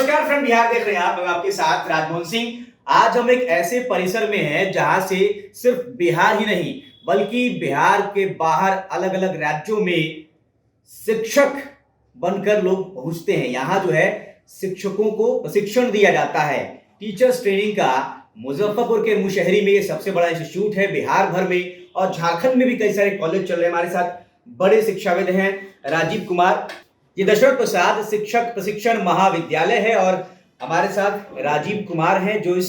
नमस्कार फ्रेंड, बिहार देख रहे हैं आप। मैं आपके साथ राजमोहन सिंह। आज हम एक ऐसे परिसर में हैं जहां से सिर्फ बिहार ही नहीं बल्कि बिहार के बाहर अलग अलग राज्यों में शिक्षक बनकर लोग पहुंचते हैं। यहाँ जो है शिक्षकों को प्रशिक्षण दिया जाता है। टीचर्स ट्रेनिंग का मुजफ्फरपुर के मुशहरी में ये सबसे बड़ा इंस्टीट्यूट है बिहार भर में, और झारखंड में भी कई सारे कॉलेज चल रहे हैं। हमारे साथ बड़े शिक्षाविद हैं राजीव कुमार। ये दशरथ प्रसाद शिक्षक प्रशिक्षण महाविद्यालय है, और हमारे साथ राजीव कुमार हैं जो इस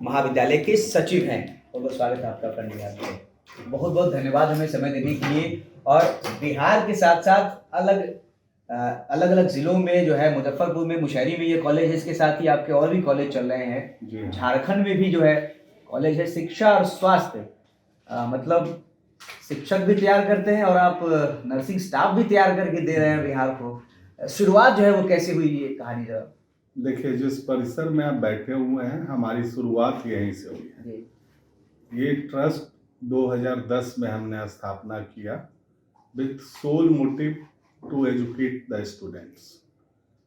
महाविद्यालय के सचिव हैं। बहुत स्वागत है आपका फ्रेंड बिहार में। बहुत बहुत धन्यवाद हमें समय देने के लिए। और बिहार के साथ साथ अलग अलग जिलों में जो है, मुजफ्फरपुर में मुशहरी में ये कॉलेज है, इसके साथ ही आपके और भी कॉलेज चल रहे हैं। झारखंड में भी जो है कॉलेज है शिक्षा और स्वास्थ्य, मतलब शिक्षक भी तैयार करते हैं और आप नर्सिंग स्टाफ भी तैयार करके दे रहे हैं बिहार को। शुरुआत जो है वो कैसे हुई, ये कहानी जरा। देखिए, जिस परिसर में आप बैठे हुए हैं हमारी शुरुआत यहीं से हुई है। ये ट्रस्ट 2010 में हमने स्थापना किया with sole motive to educate the students.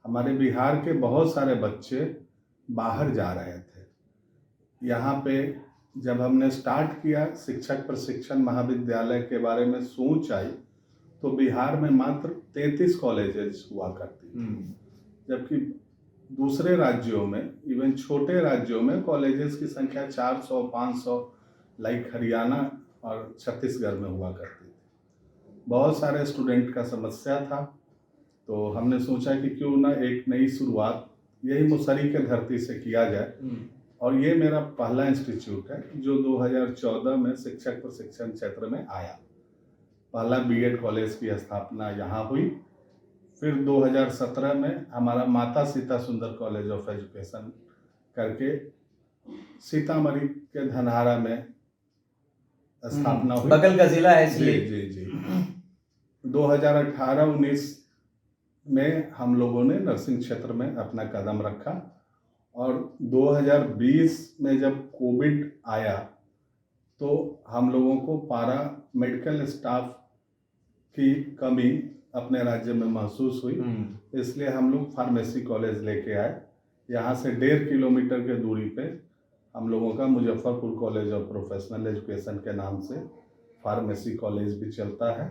हमारे बिहार के बहुत सारे बच्चे बाहर जा रहे थे। यहाँ पे जब हमने स्टार्ट किया शिक्षक प्रशिक्षण महाविद्यालय के बारे में सोच आई तो बिहार में मात्र 33 कॉलेजेस हुआ करती थी, जबकि दूसरे राज्यों में, इवन छोटे राज्यों में कॉलेजेस की संख्या 400 500 लाइक हरियाणा और छत्तीसगढ़ में हुआ करती थी। बहुत सारे स्टूडेंट का समस्या था, तो हमने सोचा कि क्यों ना एक नई शुरुआत यही मुशहरी के धरती से किया जाए। और ये मेरा पहला इंस्टीट्यूट है जो 2014 में शिक्षक प्रशिक्षण क्षेत्र में आया। पहला बीएड कॉलेज की स्थापना यहाँ हुई। फिर 2017 में हमारा माता सीता सुंदर कॉलेज ऑफ एजुकेशन करके सीतामढ़ी के धनहारा में स्थापना हुई। बगल का जिला है इसलिए। जी 2018-19 में हम लोगों ने नर्सिंग क्षेत्र में अपना कदम रखा, और 2020 में जब कोविड आया तो हम लोगों को पारा मेडिकल स्टाफ की कमी अपने राज्य में महसूस हुई। इसलिए हम लोग फार्मेसी कॉलेज लेके आए। यहाँ से 1.5 किलोमीटर के दूरी पे हम लोगों का Muzaffarpur college of professional education के नाम से फार्मेसी कॉलेज भी चलता है,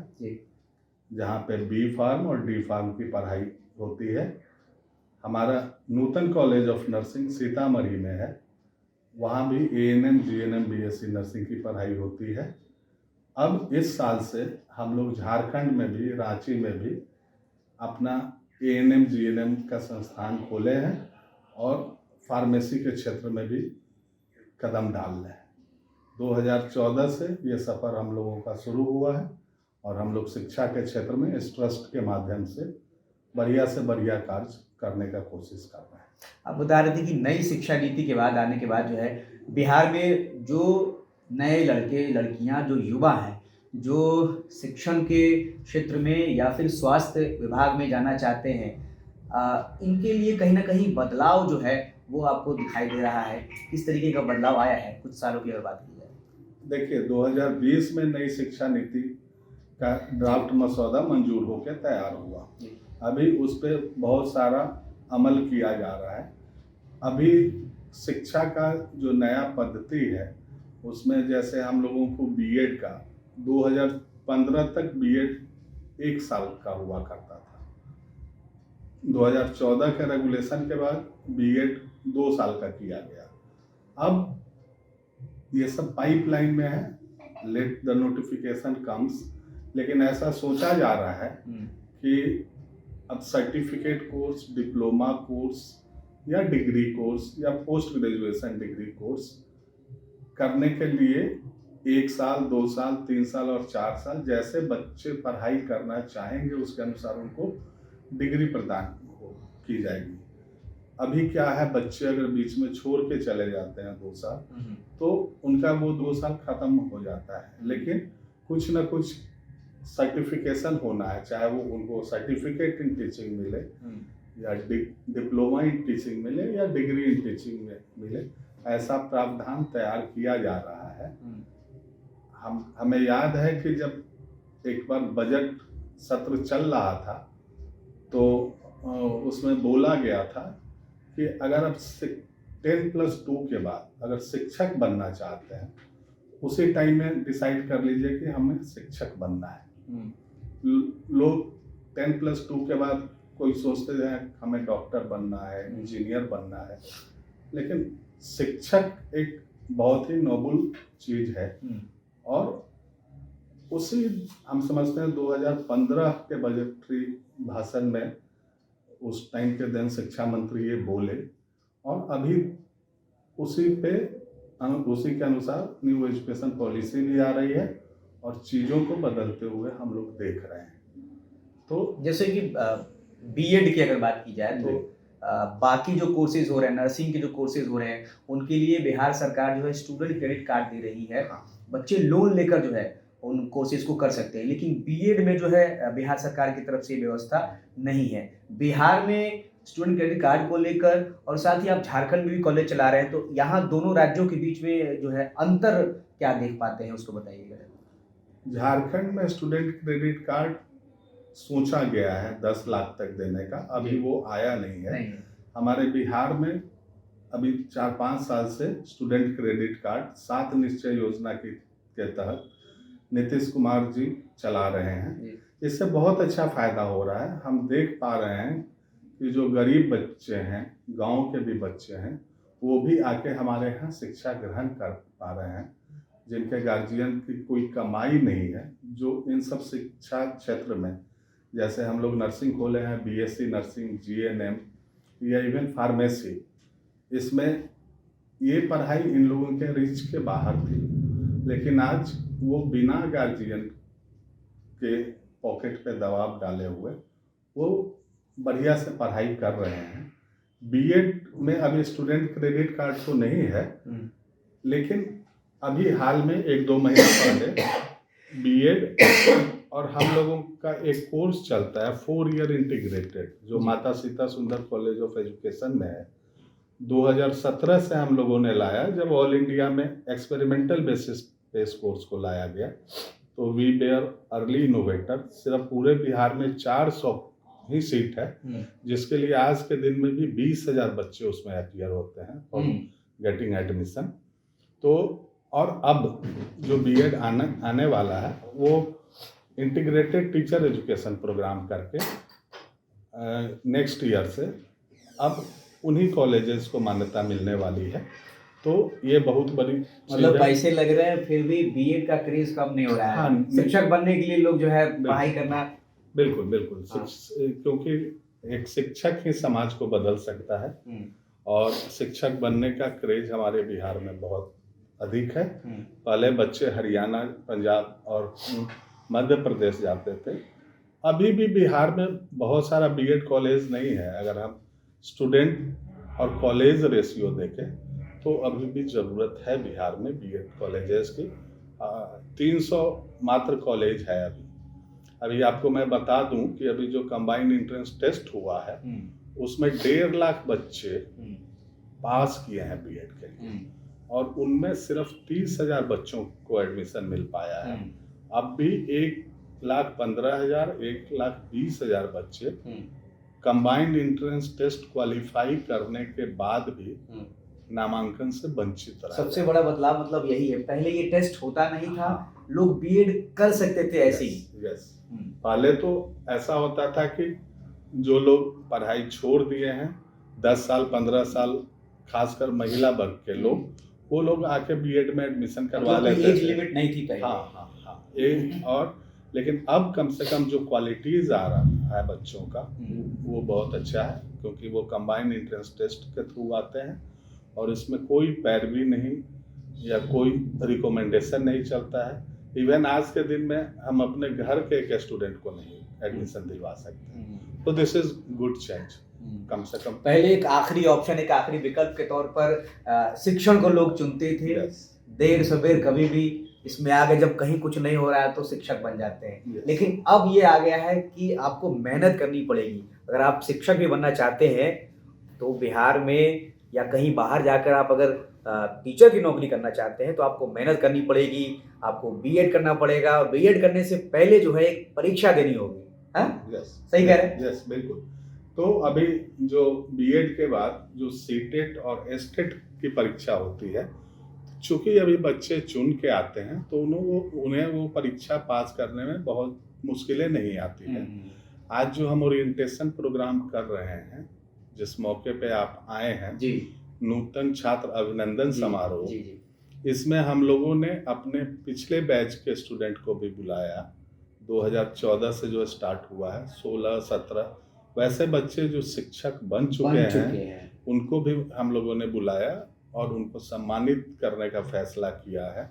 जहाँ पे बी फार्म और डी फार्म की पढ़ाई होती है। हमारा नूतन कॉलेज ऑफ नर्सिंग सीतामढ़ी में है, वहाँ भी एएनएम जीएनएम बीएससी नर्सिंग की पढ़ाई होती है। अब इस साल से हम लोग झारखंड में भी, रांची में भी अपना एएनएम जीएनएम का संस्थान खोले हैं और फार्मेसी के क्षेत्र में भी कदम डाल रहे हैं। 2014 से ये सफ़र हम लोगों का शुरू हुआ है, और हम लोग शिक्षा के क्षेत्र में इस ट्रस्ट के माध्यम से बढ़िया से बढ़िया कार्य करने का कोशिश कर रहे हैं। आप बता रहे थे कि नई शिक्षा नीति के बाद आने के बाद जो है बिहार में जो नए लड़के लड़कियां, जो युवा हैं, जो शिक्षण के क्षेत्र में या फिर स्वास्थ्य विभाग में जाना चाहते हैं, इनके लिए कहीं ना कहीं बदलाव जो है वो आपको दिखाई दे रहा है। किस तरीके का बदलाव आया है कुछ सालों की अगर बात की जाए? देखिए, 2020 में नई शिक्षा नीति का ड्राफ्ट मसौदा मंजूर होकर तैयार हुआ। अभी उस पर बहुत सारा अमल किया जा रहा है। अभी शिक्षा का जो नया पद्धति है उसमें जैसे हम लोगों को बीएड का 2015 तक बीएड 1 साल का हुआ करता था। 2014 के रेगुलेशन के बाद बीएड 2 साल का किया गया। अब ये सब पाइपलाइन में है, लेट द नोटिफिकेशन कम्स। लेकिन ऐसा सोचा जा रहा है कि अब सर्टिफिकेट कोर्स, डिप्लोमा कोर्स या डिग्री कोर्स या पोस्ट ग्रेजुएशन डिग्री कोर्स करने के लिए 1 साल, 2 साल, 3 साल और 4 साल जैसे बच्चे पढ़ाई करना चाहेंगे उसके अनुसार उनको डिग्री प्रदान की जाएगी। अभी क्या है, बच्चे अगर बीच में छोड़ के चले जाते हैं 2 साल तो उनका वो 2 साल खत्म हो जाता है। लेकिन कुछ ना कुछ सर्टिफिकेशन होना है, चाहे वो उनको सर्टिफिकेट इन टीचिंग मिले या डिप्लोमा इन टीचिंग मिले या डिग्री इन टीचिंग में मिले। ऐसा प्रावधान तैयार किया जा रहा है। हमें याद है कि जब एक बार बजट सत्र चल रहा था तो उसमें बोला गया था कि अगर आप 10+2 के बाद अगर शिक्षक बनना चाहते हैं, उसी टाइम में डिसाइड कर लीजिए कि हमें शिक्षक बनना है। लोग 10+2 के बाद कोई सोचते हैं हमें डॉक्टर बनना है, इंजीनियर बनना है, लेकिन शिक्षक एक बहुत ही नोबल चीज है। और उसी हम समझते हैं 2015 के बजटरी भाषण में उस टाइम के देन शिक्षा मंत्री ये बोले, और अभी उसी के अनुसार न्यू एजुकेशन पॉलिसी भी आ रही है और चीज़ों को बदलते हुए हम लोग देख रहे हैं। तो जैसे कि बीएड की अगर बात की जाए तो बाकी जो कोर्सेज हो रहे हैं, नर्सिंग के जो कोर्सेज हो रहे हैं, उनके लिए बिहार सरकार जो है स्टूडेंट क्रेडिट कार्ड दे रही है। बच्चे लोन लेकर जो है उन कोर्सेज को कर सकते हैं, लेकिन बीएड में जो है बिहार सरकार की तरफ से व्यवस्था नहीं है। बिहार में स्टूडेंट क्रेडिट कार्ड को लेकर, और साथ ही आप झारखंड में भी कॉलेज चला रहे हैं, तो यहाँ दोनों राज्यों के बीच में जो है अंतर क्या देख पाते हैं, उसको बताइएगा। झारखंड में स्टूडेंट क्रेडिट कार्ड सोचा गया है 10 लाख तक देने का, अभी वो आया नहीं है। हमारे बिहार में अभी 4-5 साल से स्टूडेंट क्रेडिट कार्ड 7 निश्चय योजना के तहत नीतीश कुमार जी चला रहे हैं। इससे बहुत अच्छा फायदा हो रहा है। हम देख पा रहे हैं कि जो गरीब बच्चे हैं, गांव के भी बच्चे हैं, वो भी आके हमारे यहाँ शिक्षा ग्रहण कर पा रहे हैं, जिनके गार्जियन की कोई कमाई नहीं है, जो इन सब शिक्षा क्षेत्र में, जैसे हम लोग नर्सिंग खोले हैं, बीएससी नर्सिंग, जीएनएम या इवन फार्मेसी, इसमें ये पढ़ाई इन लोगों के रीच के बाहर थी, लेकिन आज वो बिना गार्जियन के पॉकेट पे दबाव डाले हुए वो बढ़िया से पढ़ाई कर रहे हैं। बीएड में अभी स्टूडेंट क्रेडिट कार्ड तो नहीं है, लेकिन अभी हाल में 1-2 महीने पहले बीएड और हम लोगों का एक कोर्स चलता है 4 ईयर इंटीग्रेटेड, जो माता सीता सुंदर कॉलेज ऑफ एजुकेशन में है। 2017 से हम लोगों ने लाया, जब ऑल इंडिया में एक्सपेरिमेंटल बेसिस पे इस कोर्स को लाया गया, तो वी वेयर अर्ली इनोवेटर। सिर्फ पूरे बिहार में 400 ही सीट है, जिसके लिए आज के दिन में भी 20,000 बच्चे उसमें अपीयर होते हैं और गेटिंग एडमिशन। तो और अब जो बीएड आने वाला है, वो इंटीग्रेटेड टीचर एजुकेशन प्रोग्राम करके नेक्स्ट ईयर से अब उन्हीं कॉलेजेस को मान्यता मिलने वाली है। तो ये बहुत बड़ी मतलब पैसे लग रहे हैं, फिर भी बीएड का क्रेज कम नहीं हो रहा है। हाँ, शिक्षक बनने के लिए लोग जो है पढ़ाई करना, बिल्कुल हाँ। क्योंकि एक शिक्षक ही समाज को बदल सकता है, और शिक्षक बनने का क्रेज हमारे बिहार में बहुत अधिक है। पहले बच्चे हरियाणा, पंजाब और मध्य प्रदेश जाते थे। अभी भी बिहार में बहुत सारा बीएड कॉलेज नहीं है। अगर हम स्टूडेंट और कॉलेज रेशियो देखें तो अभी भी ज़रूरत है बिहार में बीएड कॉलेजेस की। 300 मात्र कॉलेज है अभी आपको मैं बता दूं कि अभी जो कंबाइंड एंट्रेंस टेस्ट हुआ है, उसमें 1.5 लाख बच्चे पास किए हैं बीएड के लिए, और उनमें सिर्फ 30,000 बच्चों को एडमिशन मिल पाया है। अब भी 1,15,000, 1,20,000 बच्चे कंबाइंड एंट्रेंस टेस्ट क्वालिफाई करने के बाद भी नामांकन से वंचित रहे। सबसे बड़ा बदलाव मतलब यही है, पहले ये टेस्ट होता नहीं था, लोग बीएड कर सकते थे ऐसे ही। यस, पहले तो ऐसा होता था कि जो लोग पढ़ाई छोड़ दिए हैं 10 साल 15 साल, खासकर महिला वर्ग के लोग, वो लोग आके बीएड में एडमिशन करवा लेते थे। एज लिमिट नहीं थी पहले। हाँ। और लेकिन अब कम से कम जो क्वालिटीज आ रहा है बच्चों का, वो बहुत अच्छा है, क्योंकि वो कंबाइंड एंट्रेंस टेस्ट के थ्रू आते हैं और इसमें कोई पैरवी नहीं या कोई रिकमेंडेशन नहीं चलता है। इवन आज के दिन में हम अपने घर के एक स्टूडेंट को नहीं एडमिशन दिलवा सकते। तो दिस इज गुड चेंज। कम से कम पहले एक आखिरी ऑप्शन, एक आखिरी विकल्प के तौर पर शिक्षण को लोग चुनते थे। देर सवेर कभी भी इसमें आगे जब कहीं कुछ नहीं हो रहा है तो शिक्षक बन जाते हैं। लेकिन अब ये आ गया है कि आपको मेहनत करनी पड़ेगी। अगर आप शिक्षक भी बनना चाहते हैं तो बिहार में या कहीं बाहर जाकर आप अगर टीचर की नौकरी करना चाहते हैं तो आपको मेहनत करनी पड़ेगी, आपको बीएड करना पड़ेगा। बीएड करने से पहले जो है एक परीक्षा देनी होगी। सही कह रहे हैं? यस, बिल्कुल। तो अभी जो बीएड के बाद जो सीटेट और एस्टेट की परीक्षा होती है, चूंकि अभी बच्चे चुन के आते हैं तो उन्हें वो परीक्षा पास करने में बहुत मुश्किलें नहीं आती है। आज जो हम ओरिएंटेशन प्रोग्राम कर रहे हैं, जिस मौके पे आप आए हैं जी, नूतन छात्र अभिनंदन समारोह, जी, जी, इसमें हम लोगों ने अपने पिछले बैच के स्टूडेंट को भी बुलाया। 2014 से जो स्टार्ट हुआ है, 16-17 वैसे बच्चे जो शिक्षक बन चुके हैं उनको भी हम लोगों ने बुलाया और उनको सम्मानित करने का फैसला किया है।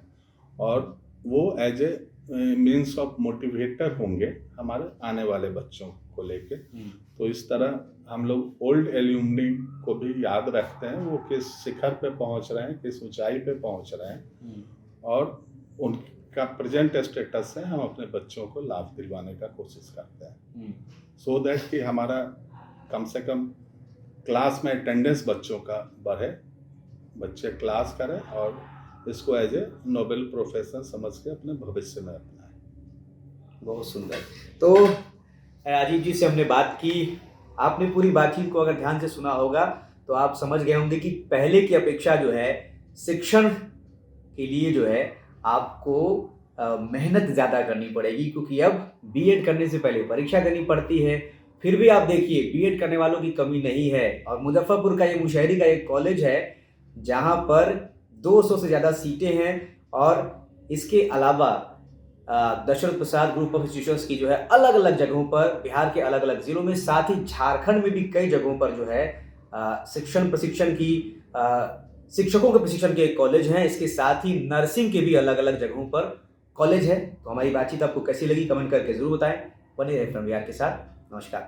और वो as a means of motivator होंगे हमारे आने वाले बच्चों को लेके। तो इस तरह हम लोग ओल्ड एल्यूमनी को भी याद रखते हैं, वो किस शिखर पे पहुंच रहे हैं, किस ऊंचाई पे पहुंच रहे हैं, और उनका प्रेजेंट स्टेटस से हम अपने बच्चों को लाभ दिलवाने का कोशिश करते हैं, सो दैट कि हमारा कम से कम क्लास में अटेंडेंस बच्चों का बढ़े, बच्चे क्लास करें और इसको एज ए नोबेल प्रोफेशन समझ के अपने भविष्य में अपनाएं। बहुत सुंदर। तो राजीव जी से हमने बात की, आपने पूरी बातचीत को अगर ध्यान से सुना होगा तो आप समझ गए होंगे कि पहले की अपेक्षा जो है शिक्षण के लिए जो है आपको मेहनत ज़्यादा करनी पड़ेगी, क्योंकि अब बीएड करने से पहले परीक्षा करनी पड़ती है। फिर भी आप देखिए बीएड करने वालों की कमी नहीं है, और मुजफ्फरपुर का ये मुशहरी का एक कॉलेज है जहाँ पर 200 से ज़्यादा सीटें हैं, और इसके अलावा दशरथ प्रसाद ग्रुप ऑफ इंस्टीट्यूशंस की जो है अलग अलग जगहों पर, बिहार के अलग अलग जिलों में, साथ ही झारखंड में भी कई जगहों पर जो है प्रशिक्षण की शिक्षकों के प्रशिक्षण के कॉलेज हैं। इसके साथ ही नर्सिंग के भी अलग अलग जगहों पर कॉलेज है। तो हमारी बातचीत आपको कैसी लगी कमेंट करके जरूर बताएं। बने रहे फ्रॉम बिहार के साथ। नमस्कार।